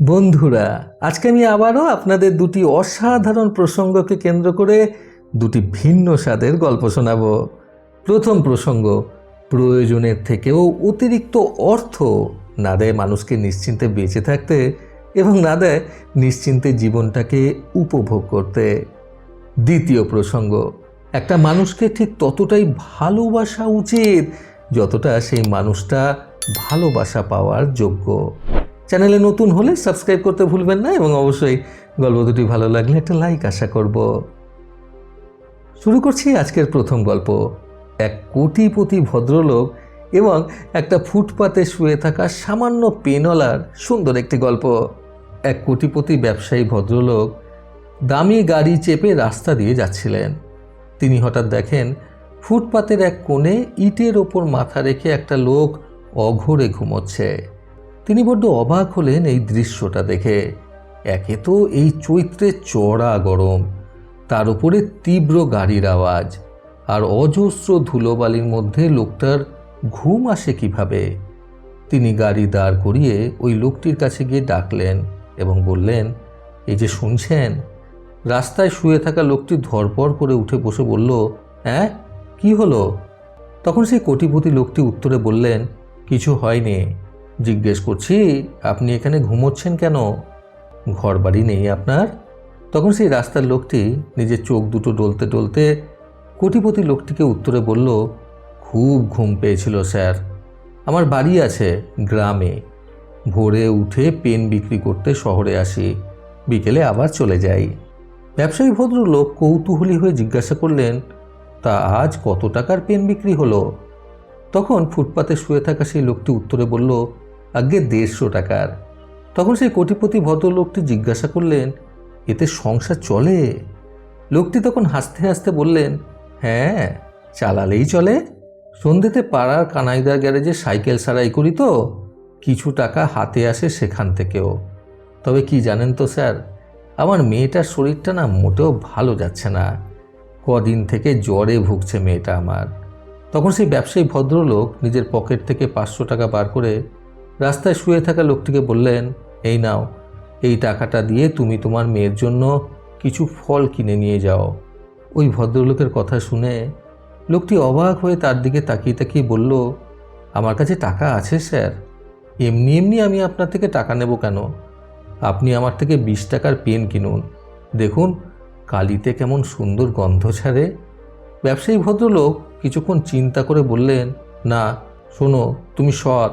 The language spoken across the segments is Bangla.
বন্ধুরা, আজকে আমি আবারও আপনাদের দুটি অসাধারণ প্রসঙ্গকে কেন্দ্র করে দুটি ভিন্ন স্বাদের গল্প শোনাবো। প্রথম প্রসঙ্গ, প্রয়োজনের থেকেও অতিরিক্ত অর্থ না দেয় মানুষকে নিশ্চিন্তে বেঁচে থাকতে এবং না দেয় নিশ্চিন্তে জীবনটাকে উপভোগ করতে। দ্বিতীয় প্রসঙ্গ, একটা মানুষকে ঠিক ততটাই ভালোবাসা উচিত যতটা সেই মানুষটা ভালোবাসা পাওয়ার যোগ্য। চ্যানেলে নতুন হলে সাবস্ক্রাইব করতে ভুলবেন না এবং অবশ্যই গল্প দুটি ভালো লাগলে একটা লাইক আশা করব। শুরু করছি আজকের প্রথম গল্প, এক কোটিপতি ভদ্রলোক এবং একটা ফুটপাতে শুয়ে থাকা সামান্য পেনওয়ালার সুন্দর একটি গল্প। এক কোটিপতি ব্যবসায়ী ভদ্রলোক দামি গাড়ি চেপে রাস্তা দিয়ে যাচ্ছিলেন। তিনি হঠাৎ দেখেন ফুটপাতের এক কোণে ইটের ওপর মাথা রেখে একটা লোক অঘোরে ঘুমোচ্ছে। তিনি বড্ড অবাক হলেন এই দৃশ্যটা দেখে। একে তো এই চৈত্রে চড়া গরম, তার উপরে তীব্র গাড়ির আওয়াজ, আর অজস্র ধুলোবালির মধ্যে লোকটার ঘুম আসে কিভাবে? তিনি গাড়ি দাঁড় করিয়ে ওই লোকটির কাছে গিয়ে ডাকলেন এবং বললেন, এই যে শুনছেন? রাস্তায় শুয়ে থাকা লোকটি ধরপড় করে উঠে বসে বলল, হ্যাঁ, কি হলো? তখন সেই কোটিপতি লোকটি উত্তরে বললেন, কিছু হয়নি, জিজ্ঞেস করছি আপনি এখানে ঘুমোচ্ছেন কেন? ঘর বাড়ি নেই আপনার? তখন সেই রাস্তার লোকটি নিজের চোখ দুটো ডলতে ডলতে কোটিপতি লোকটিকে উত্তরে বলল, খুব ঘুম পেয়েছিল স্যার, আমার বাড়ি আছে গ্রামে, ভোরে উঠে পেন বিক্রি করতে শহরে আসি, বিকেলে আবার চলে যাই। ব্যবসায়ী ভদ্রলোক কৌতূহলী হয়ে জিজ্ঞাসা করলেন, তা আজ কত টাকার পেন বিক্রি হলো? তখন ফুটপাতে শুয়ে থাকা সেই লোকটি উত্তরে বলল, আগে 150 টাকার। তখন সেই কোটিপতি ভদ্রলোকটি জিজ্ঞাসা করলেন, এতে সংসার চলে? লোকটি তখন হাসতে হাসতে বললেন, হ্যাঁ, চালালেই চলে। সন্ধ্যেতে পাড়ার কানাইদার গ্যারেজে সাইকেল সারাই করি তো কিছু টাকা হাতে আসে সেখান থেকেও। তবে কি জানেন তো স্যার, আমার মেয়েটার শরীরটা না মোটেও ভালো যাচ্ছে না, কদিন থেকে জ্বরে ভুগছে মেয়েটা আমার। তখন সেই ব্যবসায়ী ভদ্রলোক নিজের পকেট থেকে 500 টাকা বার করে রাস্তায় শুয়ে থাকা লোকটিকে বললেন, এই নাও, এই টাকাটা দিয়ে তুমি তোমার মেয়ের জন্য কিছু ফল কিনে নিয়ে যাও। ওই ভদ্রলোকের কথা শুনে লোকটি অবাক হয়ে তার দিকে তাকিয়ে তাকিয়ে বলল, আমার কাছে টাকা আছে স্যার, এমনি এমনি আমি আপনার থেকে টাকা নেব কেন? আপনি আমার থেকে 20 টাকার পেন কিনুন, দেখুন কালিতে কেমন সুন্দর গন্ধ ছাড়ে। ব্যবসায়ী ভদ্রলোক কিছুক্ষণ চিন্তা করে বললেন, না শোনো, তুমি সৎ,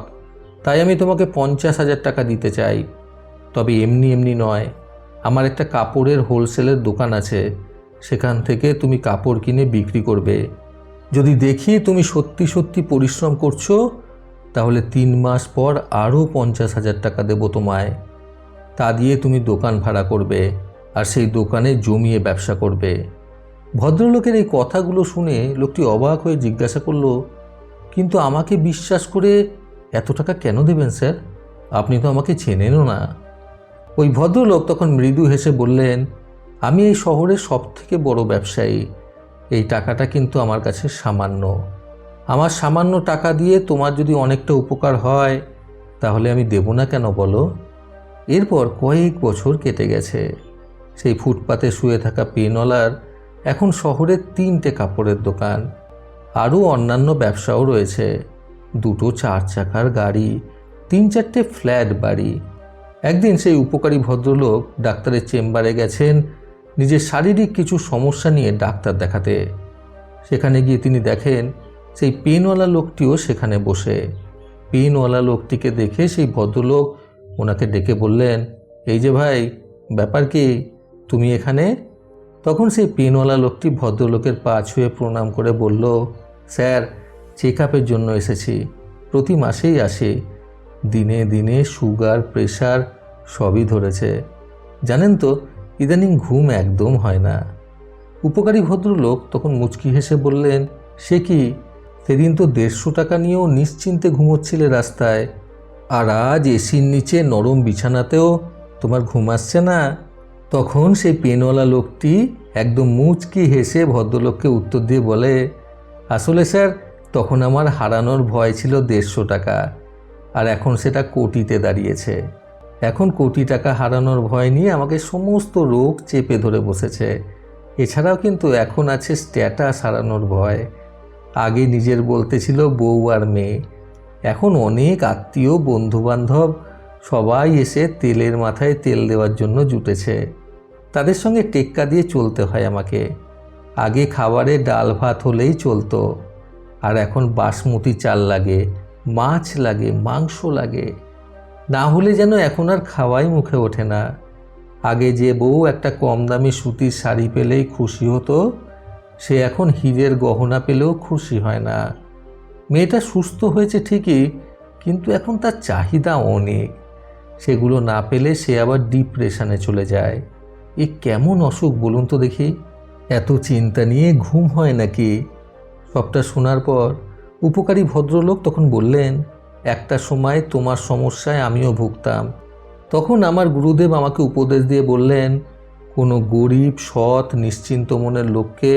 তাই আমি তোমাকে 50,000 টাকা দিতে চাই, তবে এমনি এমনি নয়। আমার একটা কাপড়ের হোলসেলের দোকান আছে, সেখান থেকে তুমি কাপড় কিনে বিক্রি করবে। যদি দেখি তুমি সত্যি সত্যি পরিশ্রম করছো, তাহলে 3 মাস পর আরও 50,000 টাকা দেবো তোমায়। তা দিয়ে তুমি দোকান ভাড়া করবে আর সেই দোকানে জমিয়ে ব্যবসা করবে। ভদ্রলোকের এই কথাগুলো শুনে লোকটি অবাক হয়ে জিজ্ঞাসা করল, কিন্তু আমাকে বিশ্বাস করে এত টাকা কেন দেবেন স্যার? আপনি তো আমাকে চেনেনও না। ওই ভদ্রলোক তখন মৃদু হেসে বললেন, আমি এই শহরের সবথেকে বড় ব্যবসায়ী, এই টাকাটা কিন্তু আমার কাছে সামান্য। আমার সামান্য টাকা দিয়ে তোমার যদি অনেকটা উপকার হয় তাহলে আমি দেব না কেন বলো? এরপর কয়েক বছর কেটে গেছে। সেই ফুটপাতে শুয়ে থাকা পেনওয়ালার এখন শহরে 3টে কাপড়ের দোকান, আরও অন্যান্য ব্যবসাও রয়েছে, 2টো 4 চাকার গাড়ি, 3-4টে ফ্ল্যাট বাড়ি। একদিন সেই উপকারী ভদ্রলোক ডাক্তারের চেম্বারে গেছেন নিজের শারীরিক কিছু সমস্যা নিয়ে ডাক্তার দেখাতে। সেখানে গিয়ে তিনি দেখেন সেই পেনওয়ালা লোকটিও সেখানে বসে। পেনওয়ালা লোকটিকে দেখে সেই ভদ্রলোক ওনাকে ডেকে বললেন, এই যে ভাই, ব্যাপার কি, তুমি এখানে? তখন সেই পেনওয়ালা লোকটি ভদ্রলোকের পা ছুঁয়ে প্রণাম করে বলল, স্যার, চেক আপের জন্য এসেছি, প্রতি মাসেই আসি, দিনে দিনে সুগার প্রেশার সবই ধরেছে, জানেন তো ইদানিং ঘুম একদম হয় না। উপকারী ভদ্রলোক তখন মুচকি হেসে বললেন, সে কি, সেদিন তো 150 টাকা নিয়েও নিশ্চিন্তে ঘুমোচ্ছিলে রাস্তায়, আর আজ এসির নিচে নরম বিছানাতেও তোমার ঘুম আসছে না? তখন সেই পেনওয়ালা লোকটি একদম মুচকি হেসে ভদ্রলোককে উত্তর দিয়ে বলে, আসলে স্যার, তখন আমার হারানোর ভয় ছিল 150 টাকা, আর এখন সেটা কোটিতে দাঁড়িয়েছে। এখন কোটি টাকা হারানোর ভয় নিয়ে আমাকে সমস্ত রোগ চেপে ধরে বসেছে। এছাড়াও কিন্তু এখন আছে স্ট্যাটাস হারানোর ভয়। আগে নিজের বলতে ছিল বউ আর মেয়ে, এখন অনেক আত্মীয় বন্ধুবান্ধব সবাই এসে তেলের মাথায় তেল দেওয়ার জন্য জুটেছে। তাদের সঙ্গে টেক্কা দিয়ে চলতে হয় আমাকে। আগে খাবারে ডাল ভাত হলেই চলতো, আর এখন বাসমতি চাল লাগে, মাছ লাগে, মাংস লাগে, না হলে যেন এখন আর খাওয়াই মুখে ওঠে না। আগে যে বউ একটা কম দামি সুতির শাড়ি পেলেই খুশি হতো, সে এখন হীরের গহনা পেলেও খুশি হয় না। মেয়েটা সুস্থ হয়েছে ঠিকই, কিন্তু এখন তার চাহিদা অনেক। সেগুলো না পেলে সে আবার ডিপ্রেশনে চলে যায়। এ কেমন অসুখ বলুন তো দেখি? এত চিন্তা নিয়ে ঘুম হয় নাকি? সবটা শোনার পর উপকারী ভদ্রলোক তখন বললেন, একটা সময় তোমার সমস্যায় আমিও ভুগতাম। তখন আমার গুরুদেব আমাকে উপদেশ দিয়ে বললেন, কোনো গরিব সৎ নিশ্চিন্ত মনের লোককে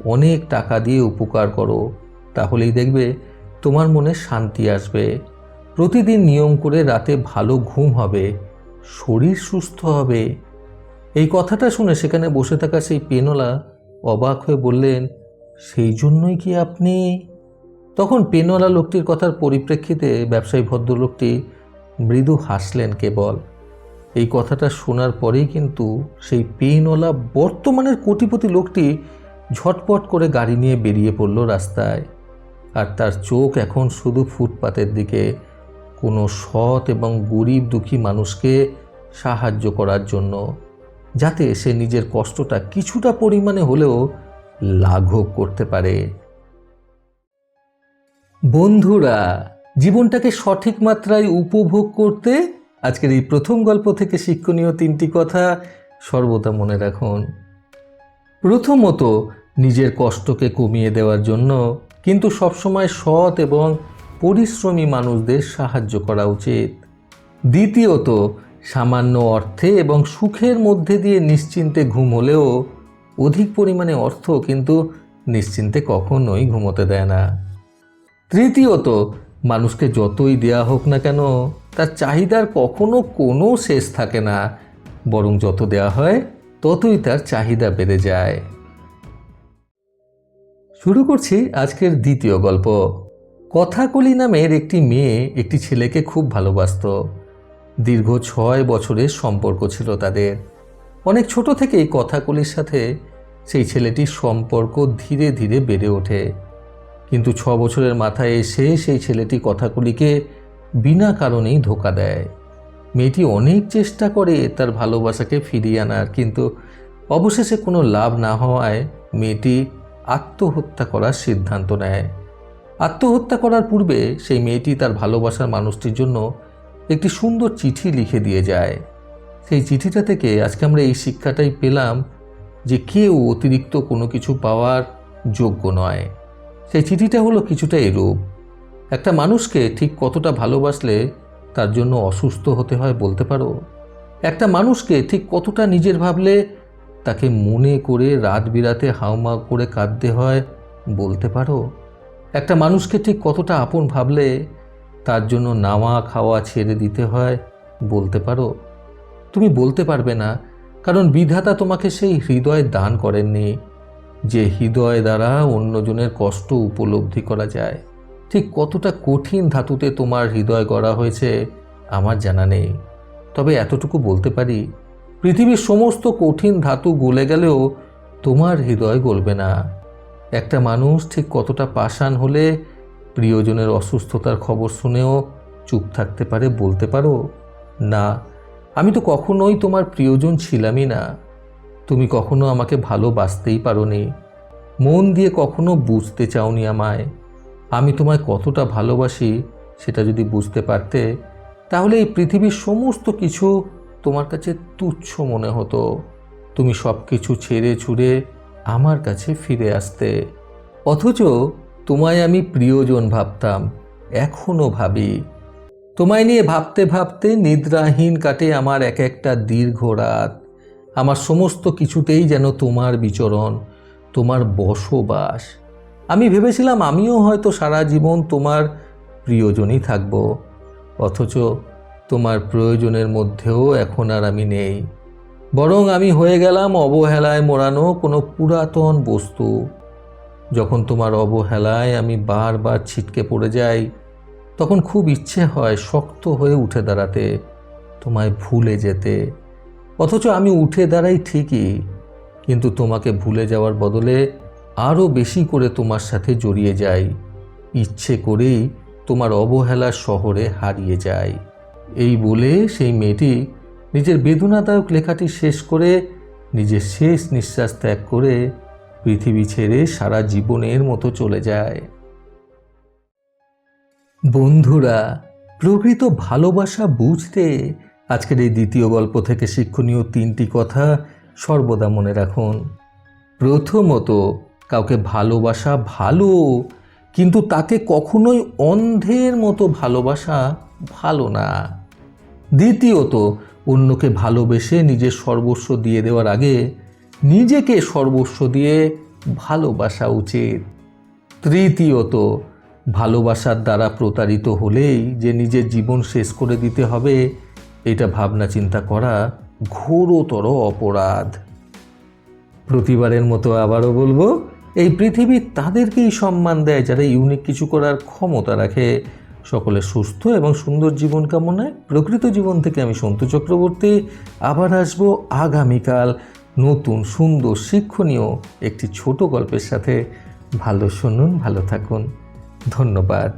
অনেক টাকা দিয়ে উপকার করো, তাহলেই দেখবে তোমার মনে শান্তি আসবে। প্রতিদিন নিয়ম করে রাতে ভালো ঘুম হবে, শরীর সুস্থ হবে। এই কথাটা শুনে সেখানে বসে থাকা সেই পেনওয়ালা অবাক হয়ে বললেন, সেই জন্যই কি আপনি? তখন পেনওয়ালা লোকটির কথার পরিপ্রেক্ষিতে ব্যবসায়ী ভদ্রলোকটি মৃদু হাসলেন কেবল। এই কথাটা শোনার পরেই কিন্তু সেই পেনওয়ালা বর্তমানের কোটিপতি লোকটি ঝটপট করে গাড়ি নিয়ে বেরিয়ে পড়ল রাস্তায়। আর তার চোখ এখন শুধু ফুটপাতের দিকে, কোনো সৎ এবং গরিব দুঃখী মানুষকে সাহায্য করার জন্য, যাতে সে নিজের কষ্টটা কিছুটা পরিমাণে হলেও লাঘব করতে পারে। বন্ধুরা, জীবনটাকে সঠিক মাত্রায় উপভোগ করতে আজকের এই প্রথম গল্প থেকে শিক্ষণীয় 3টি কথা সর্বদা মনে রাখুন। প্রথমত, নিজের কষ্টকে কমিয়ে দেওয়ার জন্য কিন্তু সবসময় সৎ এবং পরিশ্রমী মানুষদের সাহায্য করা উচিত। দ্বিতীয়ত, সামান্য অর্থে এবং সুখের মধ্যে দিয়ে নিশ্চিন্তে ঘুম হলেও অধিক পরিমাণে অর্থ কিন্তু নিশ্চিন্তে কখনোই ঘুমোতে দেয় না। তৃতীয়ত, মানুষকে যতই দেয়া হোক না কেন তার চাহিদার কখনো কোনো শেষ থাকে না, বরং যত দেয়া হয় ততই তার চাহিদা বেড়ে যায়। শুরু করছি আজকের দ্বিতীয় গল্প। কথাকলি নামের একটি মেয়ে একটি ছেলেকে খুব ভালোবাসত। দীর্ঘ 6 বছরের সম্পর্ক ছিল তাদের। অনেক ছোট থেকেই কথাকলির সাথে সেই ছেলেটির সম্পর্ক ধীরে ধীরে বেড়ে ওঠে। কিন্তু 6 বছরের মাথায় এসে সেই ছেলেটি কথাকলিকে বিনা কারণেই ধোঁকা দেয়। মেয়েটি অনেক চেষ্টা করে তার ভালোবাসাকে ফিরিয়ে আনার, কিন্তু অবশেষে কোনো লাভ না হওয়ায় মেয়েটি আত্মহত্যা করার সিদ্ধান্ত নেয়। আত্মহত্যা করার পূর্বে সেই মেয়েটি তার ভালোবাসার মানুষটির জন্য একটি সুন্দর চিঠি লিখে দিয়ে যায়। সেই চিঠিটা থেকে আজকে আমরা এই শিক্ষাটাই পেলাম যে কেউ অতিরিক্ত কোনো কিছু পাওয়ার যোগ্য নয়। সেই চিঠিটা হলো কিছুটা এরূপ: একটা মানুষকে ঠিক কতটা ভালোবাসলে তার জন্য অসুস্থ হতে হয় বলতে পারো? একটা মানুষকে ঠিক কতটা নিজের ভাবলে তাকে মনে করে রাত বিরাতে হাউমাউ করে কাঁদতে হয় বলতে পারো? একটা মানুষকে ঠিক কতটা আপন ভাবলে তার জন্য নাওয়া খাওয়া ছেড়ে দিতে হয় বলতে পারো? তুমি বলতে পারবে না, কারণ বিধাতা তোমাকে সেই হৃদয় দান করেননি যে হৃদয় দ্বারা অন্যজনের কষ্ট উপলব্ধি করা যায়। ঠিক কতটা কঠিন ধাতুতে তোমার হৃদয় গড়া হয়েছে আমার জানা নেই, তবে এতটুকু বলতে পারি, পৃথিবীর সমস্ত কঠিন ধাতু গলে গেলেও তোমার হৃদয় গলবে না। একটা মানুষ ঠিক কতটা পাষাণ হলে প্রিয়জনের অসুস্থতার খবর শুনেও চুপ থাকতে পারে বলতে পারো? না, আমি তো কখনোই তোমার প্রিয়জন ছিলামই না। তুমি কখনো আমাকে ভালোবাসতেই পারোনি, মন দিয়ে কখনো বুঝতে চাওনি আমায়। আমি তোমায় কতটা ভালোবাসি সেটা যদি বুঝতে পারতে, তাহলে এই পৃথিবীর সমস্ত কিছু তোমার কাছে তুচ্ছ মনে হতো। তুমি সব কিছু ছেড়ে ছুড়ে আমার কাছে ফিরে আসতে। অথচ তোমায় আমি প্রিয়জন ভাবতাম, এখনও ভাবি। তোমায় নিয়ে ভাবতে ভাবতে নিদ্রাহীন কাটে আমার এক একটা দীর্ঘ রাত। আমার সমস্ত কিছুতেই যেন তোমার বিচরণ, তোমার বসবাস। আমি ভেবেছিলাম আমিও হয়তো সারা জীবন তোমার প্রিয়জনই থাকব, অথচ তোমার প্রয়োজনের মধ্যেও এখন আর আমি নেই, বরং আমি হয়ে গেলাম অবহেলায় মোড়ানো কোনো পুরাতন বস্তু। যখন তোমার অবহেলায় আমি বারবার ছিটকে পড়ে যাই, তখন খুব ইচ্ছে হয় শক্ত হয়ে উঠে দাঁড়াতে, তোমায় ভুলে যেতে। অথচ আমি উঠে দাঁড়াই ঠিকই, কিন্তু তোমাকে ভুলে যাওয়ার বদলে আরও বেশি করে তোমার সাথে জড়িয়ে যাই, ইচ্ছে করেই তোমার অবহেলার শহরে হারিয়ে যায়। এই বলে সেই মেয়েটি নিজের বেদনাদায়ক লেখাটি শেষ করে নিজের শেষ নিঃশ্বাস ত্যাগ করে পৃথিবী ছেড়ে সারা জীবনের মতো চলে যায়। বন্ধুরা, প্রকৃত ভালোবাসা বুঝতে আজকের এই দ্বিতীয় গল্প থেকে শিক্ষণীয় 3টি কথা সর্বদা মনে রাখুন। প্রথমত, কাউকে ভালোবাসা ভালো, কিন্তু তাকে কখনোই অন্ধের মতো ভালোবাসা ভালো না। দ্বিতীয়ত, অন্যকে ভালোবেসে নিজের সর্বস্ব দিয়ে দেওয়ার আগে নিজেকে সর্বস্ব দিয়ে ভালোবাসা উচিত। তৃতীয়ত, ভালোবাসার দ্বারা প্রতারিত হলেই যে নিজের জীবন শেষ করে দিতে হবে, এটা ভাবনা চিন্তা করা ঘোরতর অপরাধ। প্রতিবারের মতো আবারও বলবো, এই পৃথিবী তাদেরকেই সম্মান দেয় যারা ইউনিক কিছু করার ক্ষমতা রাখে। সকলের সুস্থ এবং সুন্দর জীবন কামনায় প্রকৃত জীবন থেকে আমি সন্তু চক্রবর্তী আবার আসবো আগামীকাল নতুন সুন্দর শিক্ষণীয় একটি ছোট গল্পের সাথে। ভালো শুনুন, ভালো থাকুন। ধন্যবাদ।